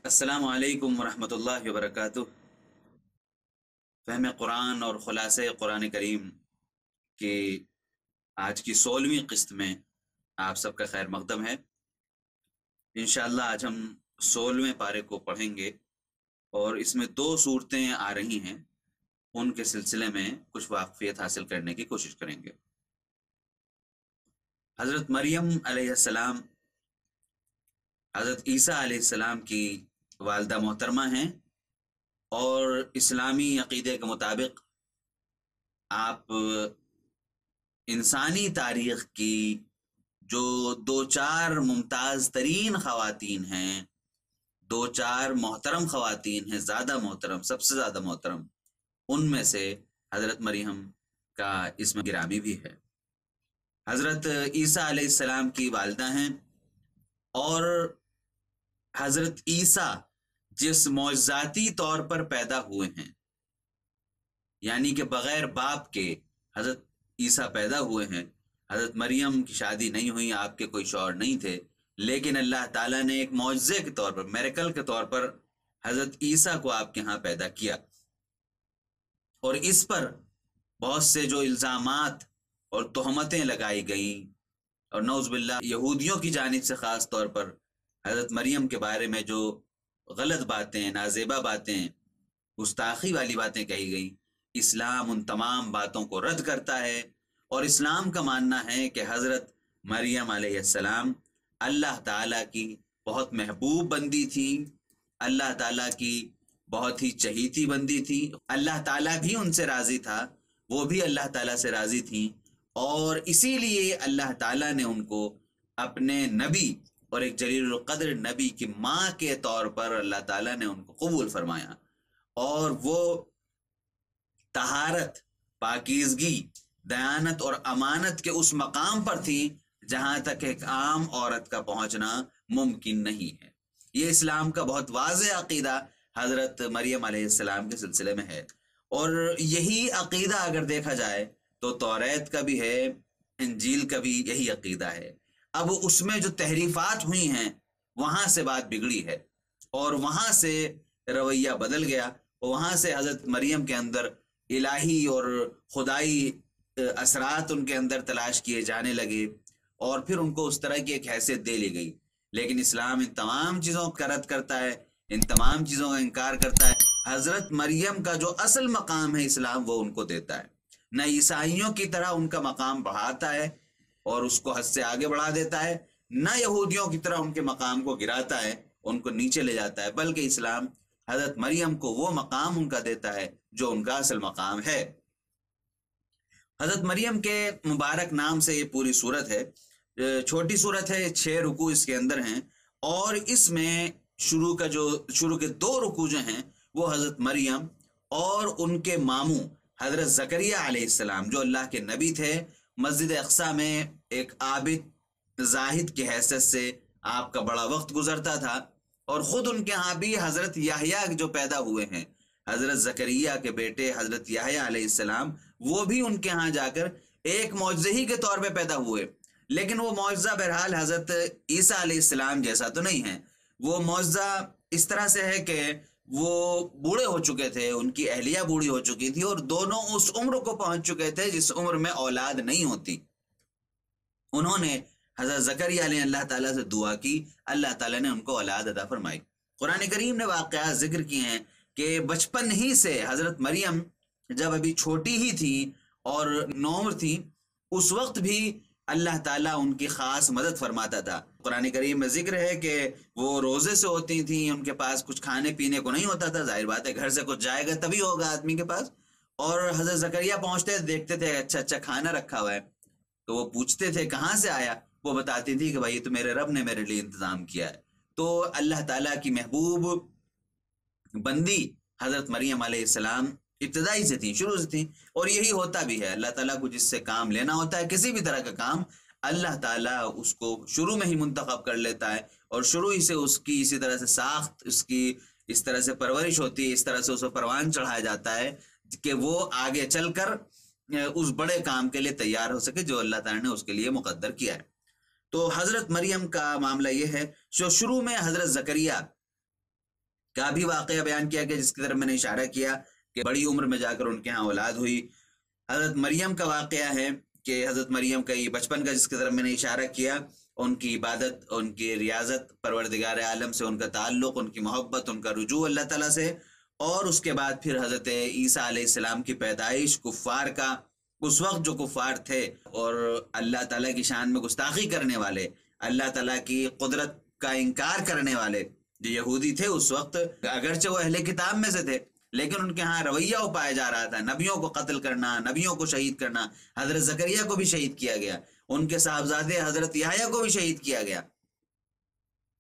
السلام علیکم ورحمۃ اللہ وبرکاتہ۔ فہم قرآن اور خلاصہ قرآن کریم کی آج کی 16ویں قسط میں آپ سب کا خیر مقدم ہے۔ انشاءاللہ آج ہم 16ویں پارے کو پڑھیں گے اور اس میں 2 صورتیں آ رہی ہیں، ان کے سلسلے میں کچھ واقفیت حاصل کرنے کی کوشش کریں گے۔ حضرت مریم علیہ السلام حضرت عیسیٰ علیہ السلام کی والدہ محترمہ ہیں، اور اسلامی عقیدے کے مطابق آپ انسانی تاریخ کی جو 2-4 ممتاز ترین خواتین ہیں، 2-4 محترم خواتین ہیں، زیادہ محترم، سب سے زیادہ محترم، ان میں سے حضرت مریم کا اسم گرامی بھی ہے۔ حضرت عیسیٰ علیہ السلام کی والدہ ہیں، اور حضرت عیسیٰ جس معجزاتی طور پر پیدا ہوئے ہیں، یعنی کہ بغیر باپ کے حضرت عیسیٰ پیدا ہوئے ہیں۔ حضرت مریم کی شادی نہیں ہوئی، آپ کے کوئی شوہر نہیں تھے، لیکن اللہ تعالیٰ نے ایک معجزے کے طور پر، میریکل کے طور پر حضرت عیسیٰ کو آپ کے ہاں پیدا کیا، اور اس پر بہت سے جو الزامات اور تہمتیں لگائی گئیں، اور نعوذ باللہ یہودیوں کی جانب سے خاص طور پر حضرت مریم کے بارے میں جو غلط باتیں، نازیبا باتیں، گستاخی والی باتیں کہی گئیں، اسلام ان تمام باتوں کو رد کرتا ہے، اور اسلام کا ماننا ہے کہ حضرت مریم علیہ السلام اللہ تعالیٰ کی بہت محبوب بندی تھی، اللہ تعالیٰ کی بہت ہی چہیتی بندی تھی، اللہ تعالیٰ بھی ان سے راضی تھا، وہ بھی اللہ تعالیٰ سے راضی تھیں، اور اسی لیے اللہ تعالیٰ نے ان کو اپنے نبی اور ایک جلیل القدر نبی کی ماں کے طور پر اللہ تعالیٰ نے ان کو قبول فرمایا، اور وہ طہارت، پاکیزگی، دیانت اور امانت کے اس مقام پر تھی جہاں تک ایک عام عورت کا پہنچنا ممکن نہیں ہے۔ یہ اسلام کا بہت واضح عقیدہ حضرت مریم علیہ السلام کے سلسلے میں ہے، اور یہی عقیدہ اگر دیکھا جائے تو توریت کا بھی ہے، انجیل کا بھی یہی عقیدہ ہے۔ اب اس میں جو تحریفات ہوئی ہیں وہاں سے بات بگڑی ہے، اور وہاں سے رویہ بدل گیا، وہاں سے حضرت مریم کے اندر الہی اور خدائی اثرات ان کے اندر تلاش کیے جانے لگے، اور پھر ان کو اس طرح کی ایک حیثیت دے لی گئی۔ لیکن اسلام ان تمام چیزوں کا رد کرتا ہے، ان تمام چیزوں کا انکار کرتا ہے۔ حضرت مریم کا جو اصل مقام ہے اسلام، وہ ان کو دیتا ہے، نہ عیسائیوں کی طرح ان کا مقام بڑھاتا ہے اور اس کو حد سے آگے بڑھا دیتا ہے، نہ یہودیوں کی طرح ان کے مقام کو گراتا ہے، ان کو نیچے لے جاتا ہے، بلکہ اسلام حضرت مریم کو وہ مقام ان کا دیتا ہے جو ان کا اصل مقام ہے۔ حضرت مریم کے مبارک نام سے یہ پوری صورت ہے، چھوٹی صورت ہے، 6 رکوع اس کے اندر ہیں، اور اس میں شروع کے 2 رکوع جو ہیں وہ حضرت مریم اور ان کے ماموں حضرت زکریا علیہ السلام، جو اللہ کے نبی تھے، مسجد اقصیٰ میں ایک عابد زاہد کی حیثیت سے آپ کا بڑا وقت گزرتا تھا، اور خود ان کے ہاں بھی حضرت یحییٰ جو پیدا ہوئے ہیں، حضرت زکریا کے بیٹے حضرت یحییٰ علیہ السلام، وہ بھی ان کے ہاں جا کر ایک معجزے ہی کے طور پہ پیدا ہوئے، لیکن وہ معجزہ بہرحال حضرت عیسیٰ علیہ السلام جیسا تو نہیں ہے۔ وہ معجزہ اس طرح سے ہے کہ وہ بوڑھے ہو چکے تھے، ان کی اہلیہ بوڑھی ہو چکی تھی، اور دونوں اس عمر کو پہنچ چکے تھے جس عمر میں اولاد نہیں ہوتی۔ انہوں نے حضرت زکریا نے اللہ تعالیٰ سے دعا کی، اللہ تعالیٰ نے ان کو اولاد عطا فرمائی۔ قرآن کریم نے واقعات ذکر کیے ہیں کہ بچپن ہی سے حضرت مریم جب ابھی چھوٹی ہی تھی اور نوعمر تھی، اس وقت بھی اللہ تعالیٰ ان کی خاص مدد فرماتا تھا۔ قرآن کریم میں ذکر ہے کہ وہ روزے سے ہوتی تھیں، ان کے پاس کچھ کھانے پینے کو نہیں ہوتا تھا، ظاہر بات ہے گھر سے کچھ جائے گا تبھی ہوگا آدمی کے پاس، اور حضرت زکریا پہنچتے دیکھتے تھے اچھا کھانا رکھا ہوا ہے، تو وہ پوچھتے تھے کہاں سے آیا، وہ بتاتی تھی کہ بھائی تو میرے رب نے میرے لیے انتظام کیا ہے۔ تو اللہ تعالیٰ کی محبوب بندی حضرت مریم علیہ السلام ابتدائی سے تھیں، شروع سے تھیں، اور یہی ہوتا بھی ہے، اللہ تعالیٰ کو جس سے کام لینا ہوتا ہے، کسی بھی طرح کا کام، اللہ تعالیٰ اس کو شروع میں ہی منتخب کر لیتا ہے، اور شروع ہی سے اس کی اسی طرح سے ساخت، اس کی اس طرح سے پرورش ہوتی ہے، اس طرح سے اس کو پروان چڑھایا جاتا ہے کہ وہ آگے چل کر اس بڑے کام کے لیے تیار ہو سکے جو اللہ تعالیٰ نے اس کے لیے مقدر کیا ہے۔ تو حضرت مریم کا معاملہ یہ ہے، جو شروع میں حضرت زکریا کا بھی واقعہ بیان کیا گیا، جس کی طرف میں نے اشارہ کیا کہ بڑی عمر میں جا کر ان کے ہاں اولاد ہوئی۔ حضرت مریم کا واقعہ ہے کہ حضرت مریم کا یہ بچپن کا، جس کی طرف میں نے اشارہ کیا، ان کی عبادت، ان کی ریاضت پروردگار عالم سے، ان کا تعلق، ان کی محبت، ان کا رجوع اللہ تعالیٰ سے، اور اس کے بعد پھر حضرت عیسیٰ علیہ السلام کی پیدائش، کفار کا، اس وقت جو کفار تھے اور اللہ تعالیٰ کی شان میں گستاخی کرنے والے، اللہ تعالیٰ کی قدرت کا انکار کرنے والے جو یہودی تھے اس وقت، اگرچہ وہ اہل کتاب میں سے تھے لیکن ان کے ہاں رویہ وہ پایا جا رہا تھا، نبیوں کو قتل کرنا، نبیوں کو شہید کرنا۔ حضرت زکریا کو بھی شہید کیا گیا، ان کے صاحبزادے حضرت یحییٰ کو بھی شہید کیا گیا،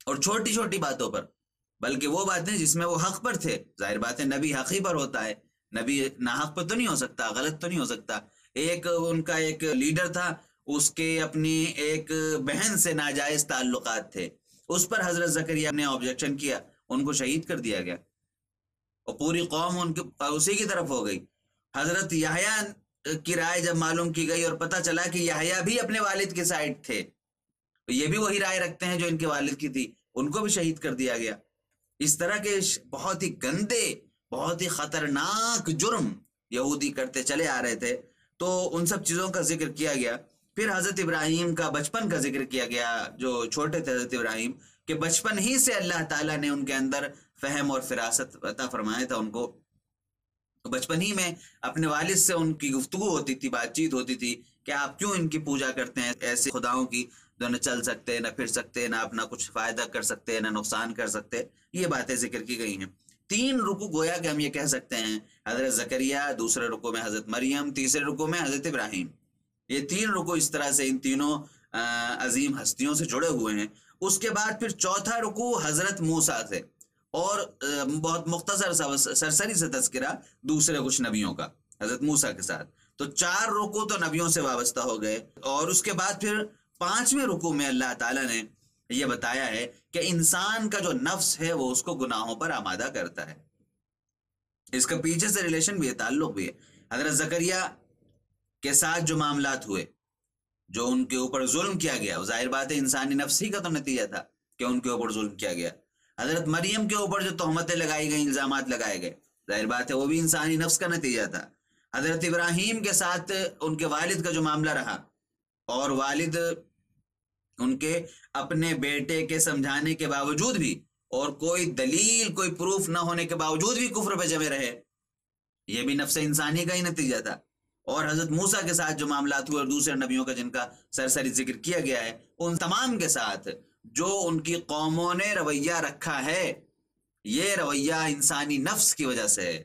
اور چھوٹی چھوٹی باتوں پر، بلکہ وہ باتیں جس میں وہ حق پر تھے۔ ظاہر بات ہے نبی حق ہی پر ہوتا ہے، نبی ناحق پر تو نہیں ہو سکتا، غلط تو نہیں ہو سکتا۔ ایک ان کا ایک لیڈر تھا، اس کے اپنی ایک بہن سے ناجائز تعلقات تھے، اس پر حضرت زکریا نے آبجیکشن کیا، ان کو شہید کر دیا گیا، اور پوری قوم ان کے اسی کی طرف ہو گئی۔ حضرت یحییٰ کی رائے جب معلوم کی گئی اور پتہ چلا کہ یحییٰ بھی اپنے والد کے سائڈ تھے، یہ بھی وہی رائے رکھتے ہیں جو ان کے والد کی تھی، ان کو بھی شہید کر دیا گیا۔ اس طرح کے بہت ہی گندے، بہت ہی خطرناک جرم یہودی کرتے چلے آ رہے تھے، تو ان سب چیزوں کا ذکر کیا گیا۔ پھر حضرت ابراہیم کا بچپن کا ذکر کیا گیا، جو چھوٹے تھے حضرت ابراہیم، کہ بچپن ہی سے اللہ تعالیٰ نے ان کے اندر فہم اور فراست عطا فرمایا تھا۔ ان کو بچپن ہی میں اپنے والد سے ان کی گفتگو ہوتی تھی، بات چیت ہوتی تھی کہ آپ کیوں ان کی پوجا کرتے ہیں، ایسے خداؤں کی جو نہ چل سکتے، نہ پھر سکتے، نہ اپنا کچھ فائدہ کر سکتے، نہ نقصان کر سکتے۔ یہ باتیں ذکر کی گئی ہیں۔ 3 رکوع گویا کہ ہم یہ کہہ سکتے ہیں، حضرت زکریا، دوسرے رکوع میں حضرت مریم، تیسرے رکوع میں حضرت ابراہیم۔ یہ 3 رکوع اس طرح سے ان تینوں عظیم ہستیوں سے جڑے ہوئے ہیں۔ اس کے بعد پھر چوتھا رکوع حضرت موسیٰ سے، اور بہت مختصر سا سرسری سے تذکرہ دوسرے کچھ نبیوں کا حضرت موسیٰ کے ساتھ۔ تو 4 رکوع تو نبیوں سے وابستہ ہو گئے، اور اس کے بعد پھر 5ویں رکوع میں اللہ تعالیٰ نے یہ بتایا ہے کہ انسان کا جو نفس ہے وہ اس کو گناہوں پر آمادہ کرتا ہے۔ اس کا پیچھے سے ریلیشن بھی ہے، تعلق بھی ہے۔ حضرت زکریا کے ساتھ جو معاملات ہوئے، جو ان کے اوپر ظلم کیا گیا، ظاہر بات ہے انسانی نفس ہی کا تو نتیجہ تھا کہ ان کے اوپر ظلم کیا گیا۔ حضرت مریم کے اوپر جو تہمتیں لگائی گئیں، الزامات لگائے گئے، ظاہر بات ہے وہ بھی انسانی نفس کا نتیجہ تھا۔ حضرت ابراہیم کے ساتھ ان کے والد کا جو معاملہ رہا، اور والد ان کے اپنے بیٹے کے سمجھانے کے باوجود بھی، اور کوئی دلیل، کوئی پروف نہ ہونے کے باوجود بھی کفر پہ جمے رہے، یہ بھی نفس انسانی کا ہی نتیجہ تھا۔ اور حضرت موسیٰ کے ساتھ جو معاملات ہوئے اور دوسرے نبیوں کا جن کا سرسری ذکر کیا گیا ہے، ان تمام کے ساتھ جو ان کی قوموں نے رویہ رکھا ہے، یہ رویہ انسانی نفس کی وجہ سے ہے۔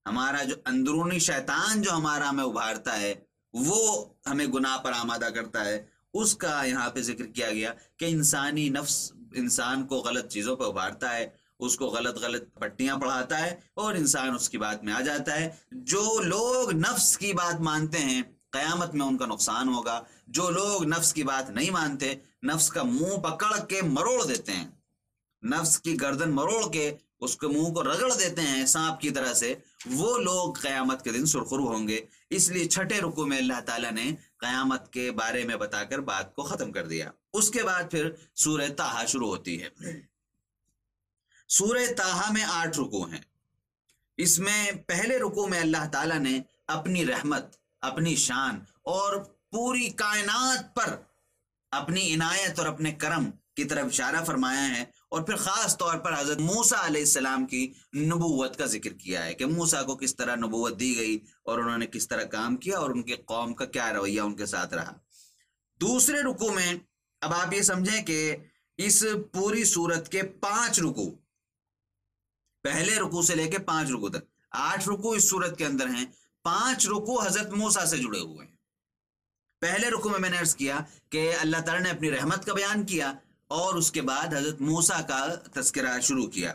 ہمارا جو اندرونی شیطان جو ہمارا ہمیں ابھارتا ہے، وہ ہمیں گناہ پر آمادہ کرتا ہے، اس کا یہاں پہ ذکر کیا گیا کہ انسانی نفس انسان کو غلط چیزوں پہ ابھارتا ہے، اس کو غلط پٹیاں پڑھاتا ہے، اور انسان اس کی بات میں آ جاتا ہے۔ جو لوگ نفس کی بات مانتے ہیں، قیامت میں ان کا نقصان ہوگا۔ جو لوگ نفس کی بات نہیں مانتے، نفس کا منہ پکڑ کے مروڑ دیتے ہیں، نفس کی گردن مروڑ کے اس کے منہ کو رگڑ دیتے ہیں سانپ کی طرح سے، وہ لوگ قیامت کے دن سرخرو ہوں گے۔ اس لیے 6 رکوع میں اللہ تعالیٰ نے قیامت کے بارے میں بتا کر بات کو ختم کر دیا۔ اس کے بعد پھر سورہ طٰہٰ شروع ہوتی ہے۔ سورہ طٰہٰ میں 8 رکوع ہیں۔ اس میں پہلے رکوع میں اللہ تعالیٰ نے اپنی رحمت، اپنی شان اور پوری کائنات پر اپنی عنایت اور اپنے کرم کی طرف اشارہ فرمایا ہے، اور پھر خاص طور پر حضرت موسیٰ علیہ السلام کی نبوت کا ذکر کیا ہے کہ موسیٰ کو کس طرح نبوت دی گئی اور انہوں نے کس طرح کام کیا، اور ان کے قوم کا کیا رویہ ان کے ساتھ رہا۔ دوسرے رکوع میں اب آپ یہ سمجھیں کہ اس پوری سورت کے 5 رکوع، پہلے رکوع سے لے کے 5 رکوع تک 8 رکوع اس سورت کے اندر ہیں، 5 رکوع حضرت موسیٰ سے جڑے ہوئے ہیں۔ پہلے رکوع میں نے عرض کیا کہ اللہ تعالیٰ نے اپنی رحمت کا بیان کیا، اور اس کے بعد حضرت موسیٰ کا تذکرہ شروع کیا۔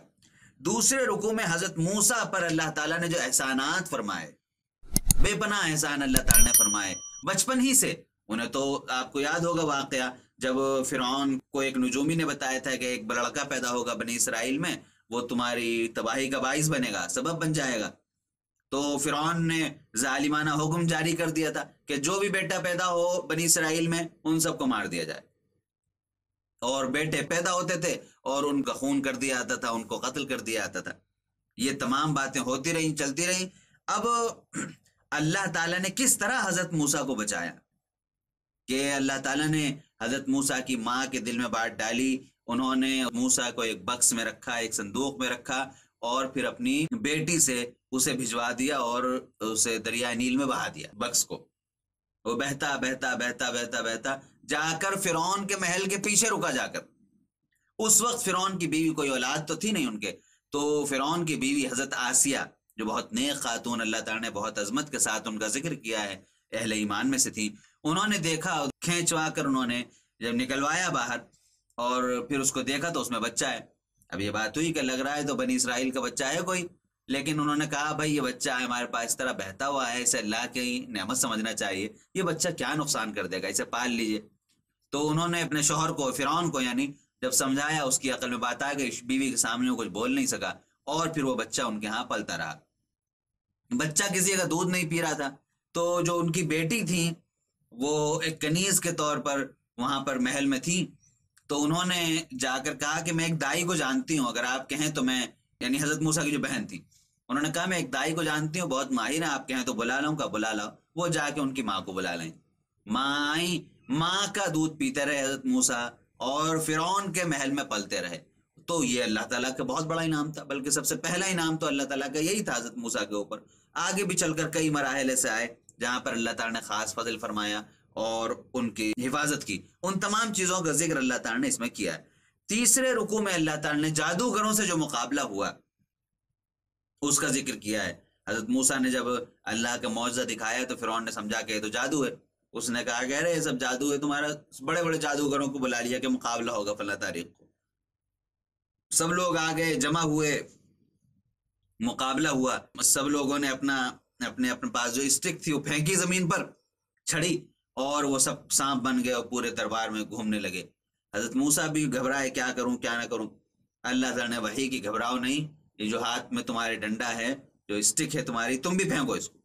دوسرے رکوع میں حضرت موسیٰ پر اللہ تعالیٰ نے جو احسانات فرمائے، بے پناہ احسان اللہ تعالیٰ نے فرمائے بچپن ہی سے۔ انہیں تو آپ کو یاد ہوگا واقعہ جب فرعون کو ایک نجومی نے بتایا تھا کہ ایک لڑکا پیدا ہوگا بنی اسرائیل میں، وہ تمہاری تباہی کا باعث بنے گا، سبب بن جائے گا۔ تو فرعون نے ظالمانہ حکم جاری کر دیا تھا کہ جو بھی بیٹا پیدا ہو بنی اسرائیل میں ان سب کو مار دیا جائے۔ اور بیٹے پیدا ہوتے تھے اور ان کا خون کر دیا جاتا تھا، ان کو قتل کر دیا جاتا تھا. یہ تمام باتیں ہوتی رہیں، چلتی رہیں. اب اللہ تعالیٰ نے کس طرح حضرت موسیٰ کو بچایا کہ اللہ تعالیٰ نے حضرت موسیٰ کی ماں کے دل میں بات ڈالی. انہوں نے موسیٰ کو ایک بکس میں رکھا، ایک صندوق میں رکھا، اور پھر اپنی بیٹی سے اسے بھجوا دیا اور اسے دریائے نیل میں بہا دیا بکس کو. وہ بہتا بہتا بہتا بہتا بہتا جا کر فرعون کے محل کے پیچھے رکا. جا کر اس وقت فرعون کی بیوی، کوئی اولاد تو تھی نہیں ان کے، تو فرعون کی بیوی حضرت آسیہ جو بہت نیک خاتون، اللہ تعالیٰ نے بہت عظمت کے ساتھ ان کا ذکر کیا ہے، اہل ایمان میں سے تھی. انہوں نے دیکھا، کھینچوا کر انہوں نے جب نکلوایا باہر اور پھر اس کو دیکھا تو اس میں بچہ ہے. اب یہ بات ہوئی کہ لگ رہا ہے تو بنی اسرائیل کا بچہ ہے کوئی، لیکن انہوں نے کہا بھائی یہ بچہ ہے ہمارے پاس، اس طرح بہتا ہوا ہے، اسے اللہ کی نعمت سمجھنا چاہیے، یہ بچہ کیا نقصان کر دے گا، اسے پال لیجئے. تو انہوں نے اپنے شوہر کو، فرعون کو یعنی، جب سمجھایا اس کی عقل میں بات آ گئی، بیوی کے سامنے وہ کچھ بول نہیں سکا، اور پھر وہ بچہ ان کے ہاں پلتا رہا. بچہ کسی کا دودھ نہیں پی رہا تھا. تو جو ان کی بیٹی تھی وہ ایک کنیز کے طور پر وہاں پر محل میں تھی. تو انہوں نے جا کر کہا کہ میں ایک دائی کو جانتی ہوں، اگر آپ کہیں تو میں، یعنی حضرت موسیٰ کی جو بہن تھی، انہوں نے کہا میں ایک دائی کو جانتی ہوں، بہت ماہر ہیں، آپ کہیں تو بلا لاؤں. کا بلا لاؤ. وہ جا کے ان کی ماں کو بلا لیں. ماں آئیں، ماں کا دودھ پیتے رہے حضرت موسیٰ، اور فرعون کے محل میں پلتے رہے. تو یہ اللہ تعالیٰ کا بہت بڑا انعام تھا، بلکہ سب سے پہلا انعام تو اللہ تعالیٰ کا یہی تھا حضرت موسیٰ کے اوپر. آگے بھی چل کر کئی مراحل ایسے آئے جہاں پر اللہ تعالیٰ نے خاص فضل فرمایا اور ان کی حفاظت کی. ان تمام چیزوں کا ذکر اللہ تعالیٰ نے اس میں کیا ہے. تیسرے رکوع میں اللہ تعالیٰ نے جادوگروں سے جو مقابلہ ہوا اس کا ذکر کیا ہے. حضرت موسیٰ نے جب اللہ کا معجزہ دکھایا تو فرعون نے سمجھا کہ یہ تو جادو ہے. اس نے کہا کہ یہ سب جادو ہے، تمہارا بڑے بڑے جادوگروں کو بلا لیا کہ مقابلہ ہوگا فلاں تاریخ کو. سب لوگ آ گئے، جمع ہوئے، مقابلہ ہوا. سب لوگوں نے اپنے اپنے پاس جو اسٹک تھی وہ پھینکی زمین پر، چھڑی، اور وہ سب سانپ بن گئے اور پورے دربار میں گھومنے لگے. حضرت موسیٰ بھی گھبرائے، کیا کروں کیا نہ کروں. اللہ تعالیٰ نے وحی کی گھبراؤ نہیں، یہ جو ہاتھ میں تمہارے ڈنڈا ہے، جو اسٹک ہے تمہاری، تم بھی پھینکو اس کو.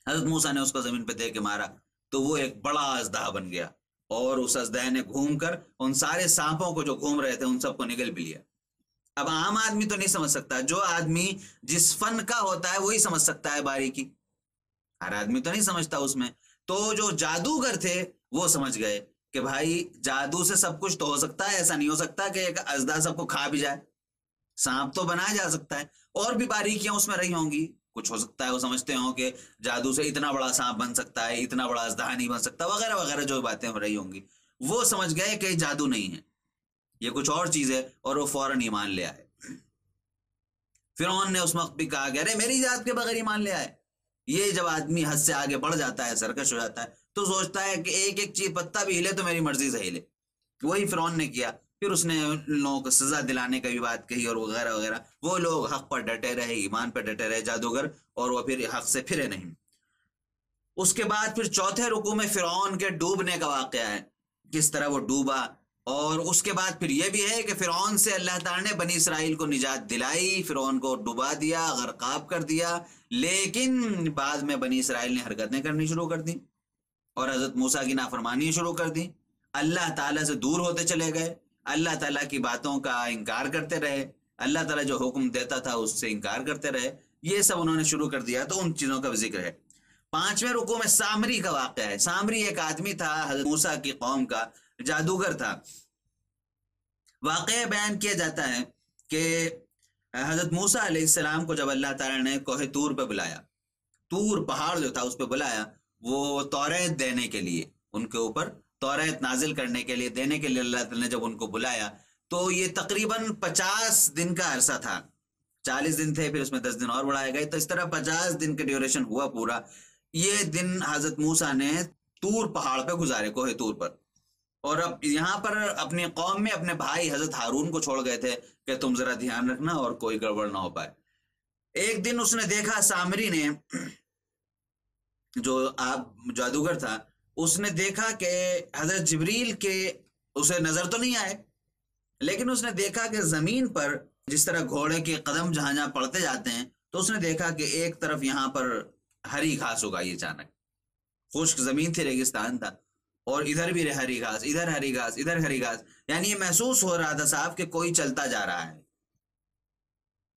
حضرت موسیٰ نے اس کو زمین پہ دے کے مارا تو وہ ایک بڑا اژدہا بن گیا، اور اس اژدہے نے گھوم کر ان سارے سانپوں کو جو گھوم رہے تھے ان سب کو نگل بھی لیا. اب عام آدمی تو نہیں سمجھ سکتا، جو آدمی جس فن کا ہوتا ہے وہی سمجھ سکتا ہے باریکی، ہر آدمی تو نہیں سمجھتا اس میں. تو جو جادوگر تھے وہ سمجھ گئے کہ بھائی جادو سے سب کچھ تو ہو سکتا ہے، ایسا نہیں ہو سکتا کہ ایک اژدہا سب کو کھا بھی جائے. سانپ تو بنایا جا سکتا ہے، اور بھی باریکیاں اس میں رہی ہوں گی، کچھ ہو سکتا ہے وہ سمجھتے ہوں کہ جادو سے اتنا بڑا سانپ بن سکتا ہے، اتنا بڑا اژدہا نہیں بن سکتا، وغیرہ وغیرہ جو باتیں رہی ہوں گی. وہ سمجھ گئے کہ جادو نہیں ہے، یہ کچھ اور چیز ہے، اور وہ فوراً ایمان لے آئے. فرعون نے اس وقت بھی کہا کہ ارے میری ذات کے بغیر ایمان لے آئے. یہ جب آدمی حد سے آگے بڑھ جاتا ہے، سرکش ہو جاتا ہے، تو سوچتا ہے کہ ایک ایک چیز پتہ بھی ہلے تو میری مرضی سے ہلے. وہی فرعون نے کیا. پھر اس نے ان لوگوں کو سزا دلانے کا بھی بات کہی اور وغیرہ وغیرہ. وہ لوگ حق پر ڈٹے رہے، ایمان پر ڈٹے رہے جادوگر، اور وہ پھر حق سے پھرے نہیں. اس کے بعد پھر چوتھے رکوع میں فرعون کے ڈوبنے کا واقعہ ہے، کس طرح وہ ڈوبا. اور اس کے بعد پھر یہ بھی ہے کہ فرعون سے اللہ تعالیٰ نے بنی اسرائیل کو نجات دلائی، فرعون کو ڈبا دیا، غرقاب کر دیا. لیکن بعد میں بنی اسرائیل نے حرکتیں کرنی شروع کر دیں اور حضرت موسیٰ کی نافرمانی شروع کر دی. اللہ تعالیٰ سے دور ہوتے چلے گئے، اللہ تعالیٰ کی باتوں کا انکار کرتے رہے، اللہ تعالیٰ جو حکم دیتا تھا اس سے انکار کرتے رہے. یہ سب انہوں نے شروع کر دیا. تو ان چیزوں کا بھی ذکر ہے. پانچویں رکوع میں سامری کا واقعہ ہے. سامری ایک آدمی تھا، حضرت موسیٰ کی قوم کا جادوگر تھا. واقعہ بیان کیا جاتا ہے کہ حضرت موسیٰ علیہ السلام کو جب اللہ تعالیٰ نے کوہ طور پہ بلایا، طور پہاڑ جو تھا اس پہ بلایا، وہ توریت دینے کے لیے، ان کے اوپر توریت نازل کرنے کے لیے، دینے کے لیے اللہ تعالیٰ نے جب ان کو بلایا، تو یہ تقریباً 50 دن کا عرصہ تھا. 40 دن تھے، پھر اس میں 10 دن اور بڑھائے گئے، تو اس طرح 50 دن کا ڈیوریشن ہوا پورا. یہ دن حضرت موسیٰ نے طور پہاڑ پہ گزارے، کوہ طور پر. اور اب یہاں پر اپنی قوم میں اپنے بھائی حضرت ہارون کو چھوڑ گئے تھے کہ تم ذرا دھیان رکھنا اور کوئی گڑبڑ نہ ہو پائے. ایک دن اس نے دیکھا، سامری نے، جو آپ جادوگر تھا، اس نے دیکھا کہ حضرت جبریل کے اسے نظر تو نہیں آئے، لیکن اس نے دیکھا کہ زمین پر جس طرح گھوڑے کے قدم جہاں جہاں پڑتے جاتے ہیں، تو اس نے دیکھا کہ ایک طرف یہاں پر ہری گھاس اگائی، اچانک خشک زمین تھی، ریگستان تھا، اور ادھر بھی ہری گھاس، ادھر ہری گھاس، ادھر ہری گھاس، یعنی یہ محسوس ہو رہا تھا صاحب کہ کوئی چلتا جا رہا ہے،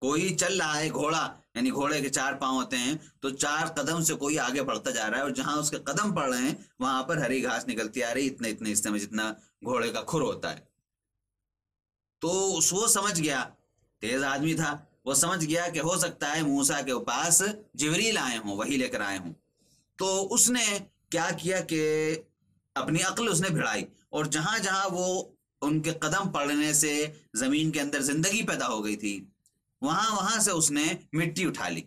کوئی چل رہا ہے، گھوڑا، یعنی گھوڑے کے 4 پاؤں ہوتے ہیں، تو 4 قدم سے کوئی آگے بڑھتا جا رہا ہے، اور جہاں اس کے قدم پڑ رہے ہیں وہاں پر ہری گھاس نکلتی آ رہی اتنے اتنے حصے میں جتنا گھوڑے کا کھر ہوتا ہے۔ تو وہ سمجھ گیا، تیز آدمی تھا، وہ سمجھ گیا کہ ہو سکتا ہے موسیٰ کے پاس جبریل آئے ہوں، وہی لے کر آئے ہوں۔ تو اس نے کیا کیا کہ اپنی عقل اس نے بھڑائی، اور جہاں جہاں وہ ان کے قدم پڑنے سے زمین کے اندر زندگی پیدا ہو گئی تھی، وہاں وہاں سے اس نے مٹی اٹھا لی،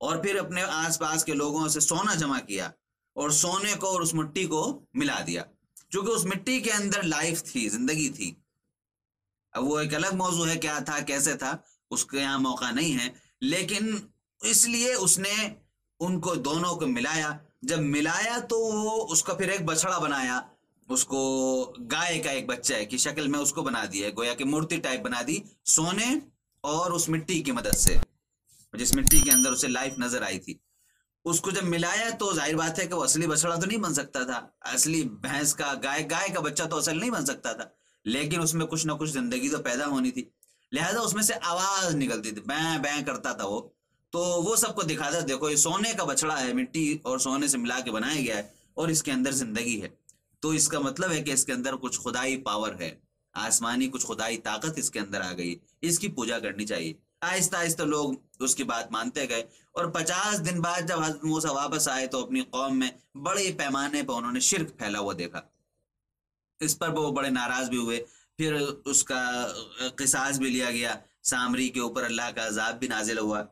اور پھر اپنے آس پاس کے لوگوں سے سونا جمع کیا، اور سونے کو اور اس مٹی کو ملا دیا، چونکہ اس مٹی کے اندر لائف تھی، زندگی تھی۔ اب وہ ایک الگ موضوع ہے، کیا تھا کیسے تھا اس کے یہاں موقع نہیں ہے، لیکن اس لیے اس نے ان کو دونوں کو ملایا۔ جب ملایا تو وہ اس کا پھر ایک بچڑا بنایا، اس کو گائے کا ایک بچہ کی شکل میں اس کو بنا دیا، گویا کہ مورتی ٹائپ بنا دی سونے اور اس مٹی کی مدد سے، جس مٹی کے اندر اسے لائف نظر آئی تھی۔ اس کو جب ملایا تو ظاہر بات ہے کہ وہ اصلی بچڑا تو نہیں بن سکتا تھا، اصلی بھینس کا، گائے کا بچہ تو اصل نہیں بن سکتا تھا، لیکن اس میں کچھ نہ کچھ زندگی تو پیدا ہونی تھی، لہذا اس میں سے آواز نکلتی تھی، بیں بیں کرتا تھا وہ، تو وہ سب کو دکھاتا، دیکھو یہ سونے کا بچڑا ہے، مٹی اور سونے سے ملا کے بنایا گیا ہے، اور اس کے اندر زندگی ہے، تو اس کا مطلب ہے کہ اس کے اندر کچھ خدائی پاور ہے، آسمانی کچھ خدائی طاقت اس کے اندر آ گئی، اس کی پوجا کرنی چاہیے۔ آہستہ آہستہ لوگ اس کی بات مانتے گئے، اور 50 دن بعد جب حضرت موسیٰ واپس آئے تو اپنی قوم میں بڑے پیمانے پر انہوں نے شرک پھیلا ہوا دیکھا، اس پر وہ بڑے ناراض بھی ہوئے، پھر اس کا قصاص بھی لیا گیا، سامری کے اوپر اللہ کا عذاب بھی نازل ہوا،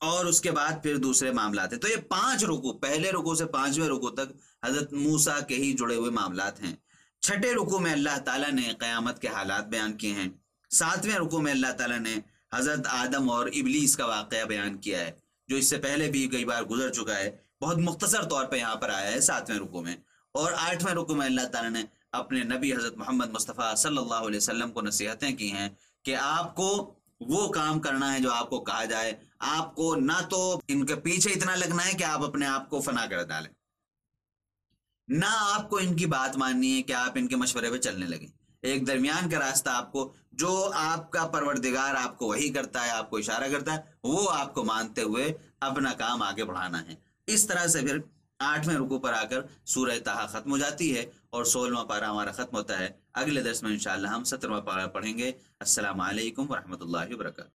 اور اس کے بعد پھر دوسرے معاملات ہیں۔ تو یہ 5 رکوع، پہلے رکوع سے 5ویں رکوع تک حضرت موسیٰ کے ہی جڑے ہوئے معاملات ہیں۔ 6ٹھے رکوع میں اللہ تعالیٰ نے قیامت کے حالات بیان کیے ہیں۔ 7ویں رکوع میں اللہ تعالیٰ نے حضرت آدم اور ابلیس کا واقعہ بیان کیا ہے، جو اس سے پہلے بھی کئی بار گزر چکا ہے، بہت مختصر طور پہ یہاں پر آیا ہے 7ویں رکوع میں۔ اور 8ویں رکوع میں اللہ تعالیٰ نے اپنے نبی حضرت محمد مصطفیٰ صلی اللہ علیہ وسلم کو نصیحتیں کی ہیں کہ آپ کو وہ کام کرنا ہے جو آپ کو کہا جائے، آپ کو نہ تو ان کے پیچھے اتنا لگنا ہے کہ آپ اپنے آپ کو فنا کر ڈالیں، نہ آپ کو ان کی بات ماننی ہے کہ آپ ان کے مشورے پہ چلنے لگیں، ایک درمیان کا راستہ آپ کو، جو آپ کا پروردگار آپ کو وحی کرتا ہے، آپ کو اشارہ کرتا ہے، وہ آپ کو مانتے ہوئے اپنا کام آگے بڑھانا ہے۔ اس طرح سے پھر 8ویں رکوع پر آ کر سورہ طٰہٰ ختم ہو جاتی ہے، اور 16واں پارہ ہمارا ختم ہوتا ہے۔ اگلے درس میں انشاءاللہ ہم 17واں پارہ پڑھیں گے۔ السلام علیکم ورحمۃ اللہ وبرکاتہ۔